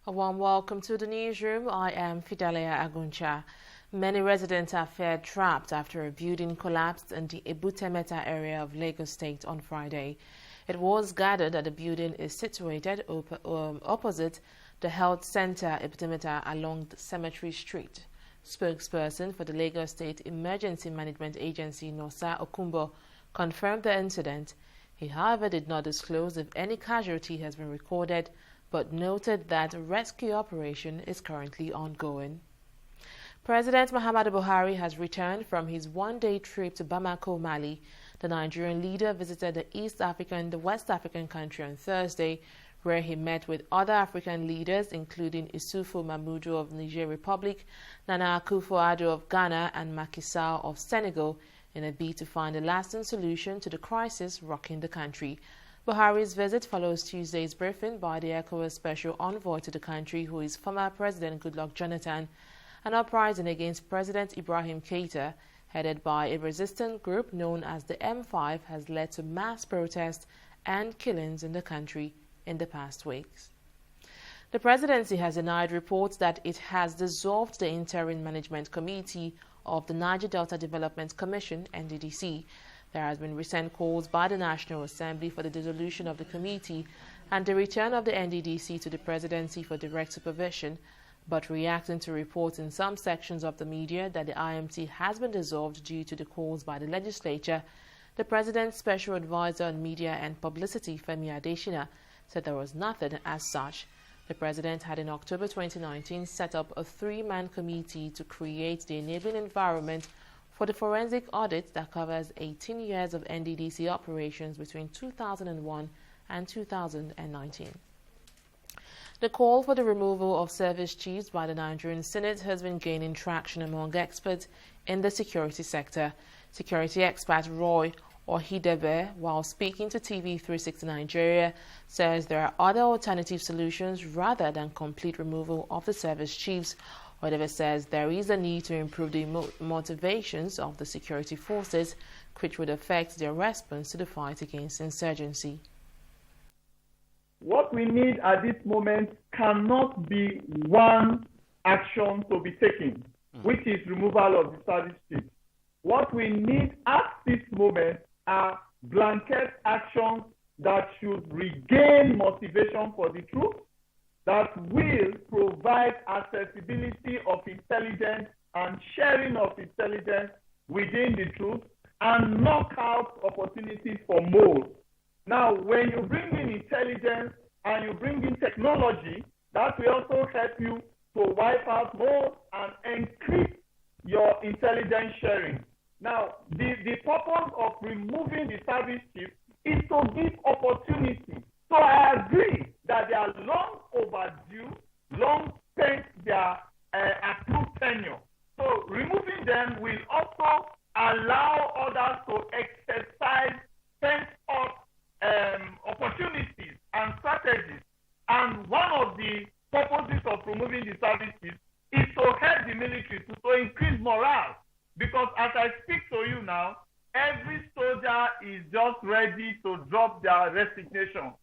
A warm welcome to the newsroom. I am Fidelia Aguncha. Many residents are feared trapped after a building collapsed in the Ebutemeta area of Lagos State on Friday. It was gathered that the building is situated opposite the health center Ebutemeta along the Cemetery Street. Spokesperson for the Lagos State Emergency Management Agency, Nosa Okumbo, confirmed the incident. He, however, did not disclose if any casualty has been recorded, but noted that a rescue operation is currently ongoing. President Muhammadu Buhari has returned from his one-day trip to Bamako, Mali. The Nigerian leader visited the West African country on Thursday, where he met with other African leaders, including Issoufou Mahamadou of Niger Republic, Nana Akufo-Addo of Ghana, and Macky Sall of Senegal, in a bid to find a lasting solution to the crisis rocking the country. Buhari's visit follows Tuesday's briefing by the ECOWAS Special Envoy to the country, who is former President Goodluck Jonathan. An uprising against President Ibrahim Keita, headed by a resistant group known as the M5, has led to mass protests and killings in the country in the past weeks. The presidency has denied reports that it has dissolved the Interim Management Committee of the Niger Delta Development Commission, NDDC. There has been recent calls by the National Assembly for the dissolution of the committee and the return of the NDDC to the presidency for direct supervision, but reacting to reports in some sections of the media that the IMC has been dissolved due to the calls by the legislature, the President's Special Advisor on Media and Publicity, Femi Adesina, said there was nothing as such. The President had in October 2019 set up a three-man committee to create the enabling environment for the forensic audit that covers 18 years of NDDC operations between 2001 and 2019. The call for the removal of service chiefs by the Nigerian Senate has been gaining traction among experts in the security sector. Security expert Roy Ohidebe, while speaking to TV360 Nigeria, says there are other alternative solutions rather than complete removal of the service chiefs. Ohidebe says there is a need to improve the motivations of the security forces, which would affect their response to the fight against insurgency. What we need at this moment cannot be one action to be taken, which is removal of the service chief. What we need at this moment are blanket actions that should regain motivation for the troops, that will provide accessibility of intelligence and sharing of intelligence within the troops and knock out opportunities for more. Now, when you bring in intelligence and you bring in technology, that will also help you to wipe out more and encrypt your intelligence sharing. Now, the purpose of removing the service chief is to give opportunity. So I agree that they are long overdue, long spent their approved tenure. So removing them will also allow others to exercise pent-up opportunities and strategies. And one of the purposes of removing the services is to help the military to increase morale. Because as I speak to you now, every soldier is just ready to drop their resignation.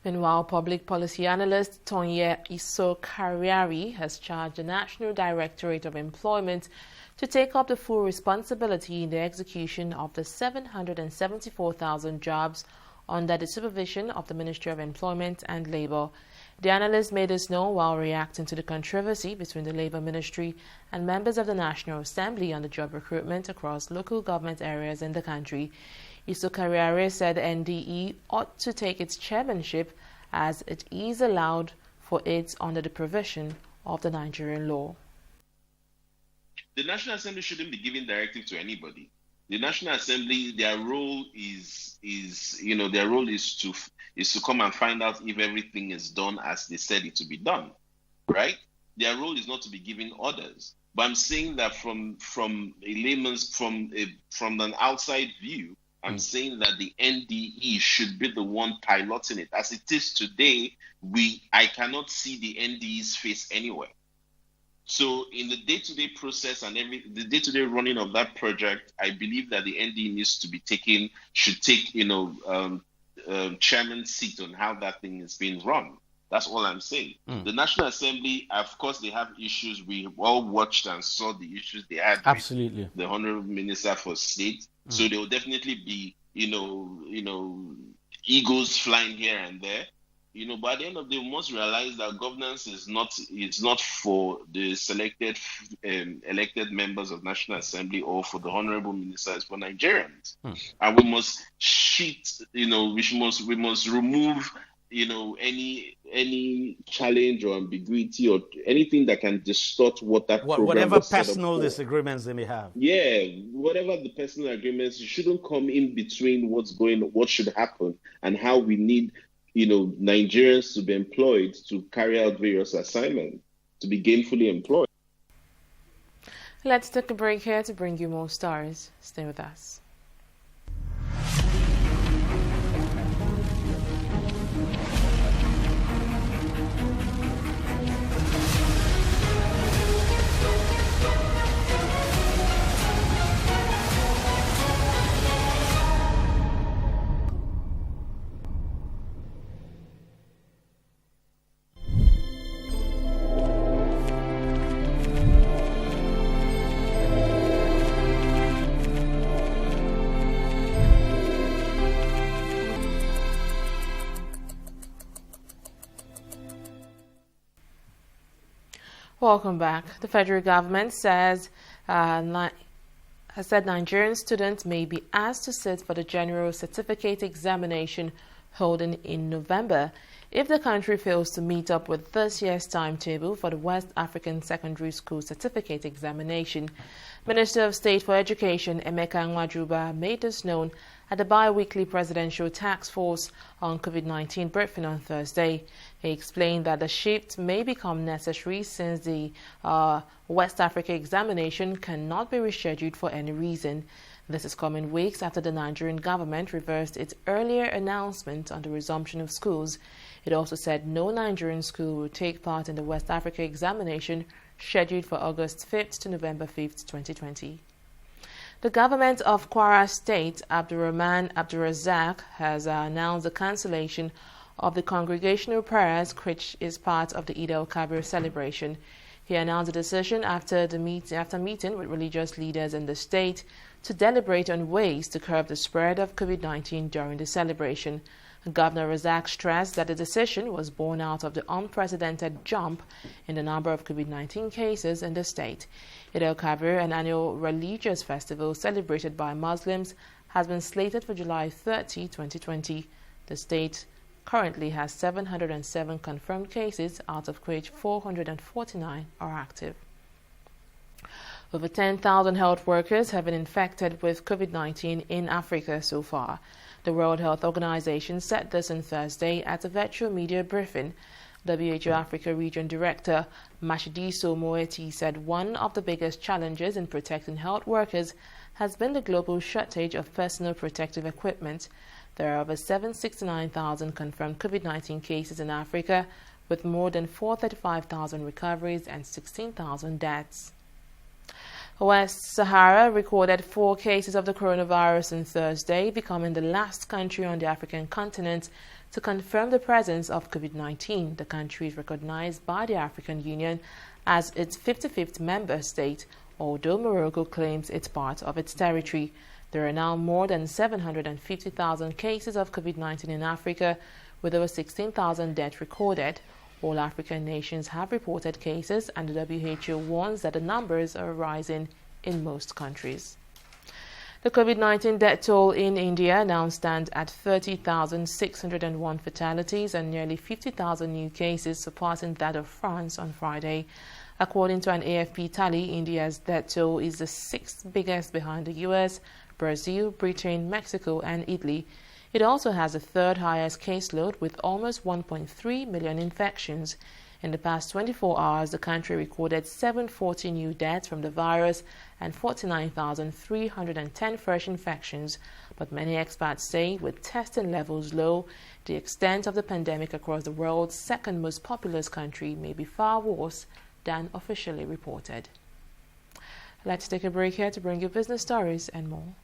Meanwhile, public policy analyst Tonye Iso-Kariari has charged the National Directorate of Employment to take up the full responsibility in the execution of the 774,000 jobs under the supervision of the Ministry of Employment and Labour. The analyst made this known while reacting to the controversy between the Labour Ministry and members of the National Assembly on the job recruitment across local government areas in the country. Iso-Kariari said the NDE ought to take its chairmanship as it is allowed for it under the provision of the Nigerian law. The National Assembly shouldn't be giving directive to anybody. The National Assembly, their role is to come and find out if everything is done as they said it to be done, right? Their role is not to be giving orders. But I'm saying that from a layman's, from an outside view, I'm saying that the NDE should be the one piloting it. As it is today, I cannot see the NDE's face anywhere. So in the day-to-day process and the day-to-day running of that project, I believe that the NDE should take chairman's seat on how that thing is being run. That's all I'm saying. The National Assembly, of course, they have issues. We all watched and saw the issues they had Absolutely. with the Honorable Minister for State. So there will definitely be, egos flying here and there. But at the end of the day, we must realize that governance is not for the selected elected members of National Assembly or for the Honorable Minister. It's for Nigerians. And we must we must remove any challenge or ambiguity or anything that can distort what that program whatever was set up personal for. disagreements they may have. Yeah, whatever the personal agreements, you shouldn't come in between what should happen and how we need Nigerians to be employed to carry out various assignments, to be gainfully employed. Let's take a break here to bring you more stories. Stay with us. Welcome back. The federal government said Nigerian students may be asked to sit for the general certificate examination holding in November if the country fails to meet up with this year's timetable for the West African Secondary School Certificate Examination. Minister of State for Education Emeka Nwajuba made this known at the bi-weekly Presidential Task Force on COVID-19 briefing on Thursday. He explained that the shift may become necessary since the West Africa examination cannot be rescheduled for any reason. This is coming weeks after the Nigerian government reversed its earlier announcement on the resumption of schools. It also said no Nigerian school will take part in the West Africa examination scheduled for August 5th to November 5th, 2020. The government of Kwara State, Abdurrahman Abdurrazak, has announced the cancellation of the congregational prayers, which is part of the Eid al-Kabir celebration. He announced the decision after meeting with religious leaders in the state to deliberate on ways to curb the spread of COVID-19 during the celebration. Governor Razak stressed that the decision was born out of the unprecedented jump in the number of COVID-19 cases in the state. Eid al-Kabir, an annual religious festival celebrated by Muslims, has been slated for July 30, 2020. The state currently has 707 confirmed cases, out of which 449 are active. Over 10,000 health workers have been infected with COVID-19 in Africa so far. The World Health Organization said this on Thursday at a virtual media briefing. WHO Africa Region Director Mashidiso Moeti said one of the biggest challenges in protecting health workers has been the global shortage of personal protective equipment. There are over 769,000 confirmed COVID-19 cases in Africa, with more than 435,000 recoveries and 16,000 deaths. West Sahara recorded 4 cases of the coronavirus on Thursday, becoming the last country on the African continent to confirm the presence of COVID-19. The country is recognized by the African Union as its 55th member state, although Morocco claims it's part of its territory. There are now more than 750,000 cases of COVID-19 in Africa, with over 16,000 deaths recorded. All African nations have reported cases, and the WHO warns that the numbers are rising in most countries. The COVID-19 death toll in India now stands at 30,601 fatalities and nearly 50,000 new cases, surpassing that of France on Friday. According to an AFP tally, India's death toll is the 6th biggest behind the US, Brazil, Britain, Mexico, and Italy. It also has the 3rd highest caseload, with almost 1.3 million infections. In the past 24 hours, the country recorded 740 new deaths from the virus and 49,310 fresh infections. But many experts say, with testing levels low, the extent of the pandemic across the world's second most populous country may be far worse than officially reported. Let's take a break here to bring you business stories and more.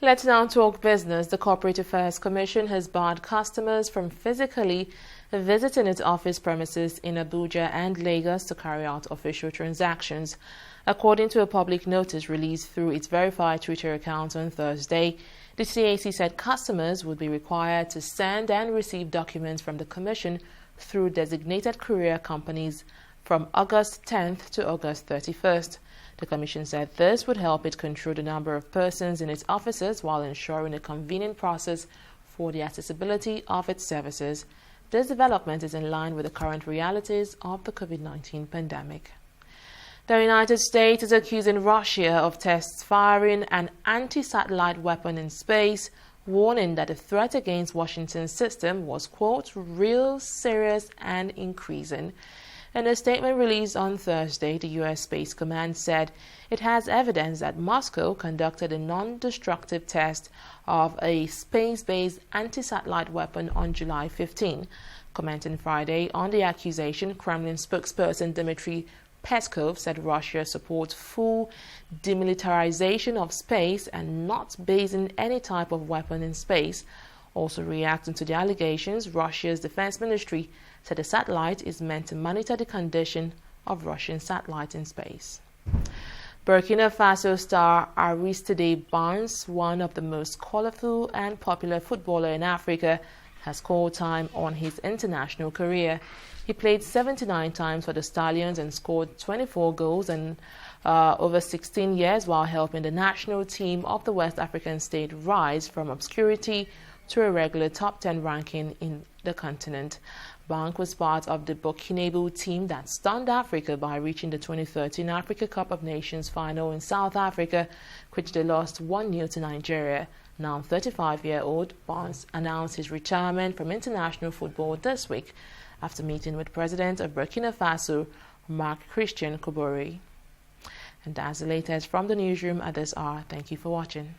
Let's now talk business. The Corporate Affairs Commission has barred customers from physically visiting its office premises in Abuja and Lagos to carry out official transactions. According to a public notice released through its verified Twitter account on Thursday, the CAC said customers would be required to send and receive documents from the Commission through designated courier companies from August 10th to August 31st. The Commission said this would help it control the number of persons in its offices while ensuring a convenient process for the accessibility of its services. This development is in line with the current realities of the COVID-19 pandemic. The United States is accusing Russia of test firing an anti-satellite weapon in space, warning that the threat against Washington's system was, quote, real, serious, and increasing. In a statement released on Thursday, the U.S. Space Command said it has evidence that Moscow conducted a non-destructive test of a space-based anti-satellite weapon on July 15. Commenting Friday on the accusation, Kremlin spokesperson Dmitry Peskov said Russia supports full demilitarization of space and not basing any type of weapon in space. Also reacting to the allegations, Russia's defense ministry said the satellite is meant to monitor the condition of Russian satellites in space. Burkina Faso star Aristide Barnes, one of the most colorful and popular footballers in Africa, has called time on his international career. He played 79 times for the Stallions and scored 24 goals in over 16 years while helping the national team of the West African state rise from obscurity to a regular top 10 ranking in the continent. Bank was part of the Burkinabe team that stunned Africa by reaching the 2013 Africa Cup of Nations final in South Africa, which they lost 1-0 to Nigeria. Now 35-year-old Barnes announced his retirement from international football this week after meeting with President of Burkina Faso, Marc Christian Kabore. And that's the latest from the newsroom at this hour. Thank you for watching.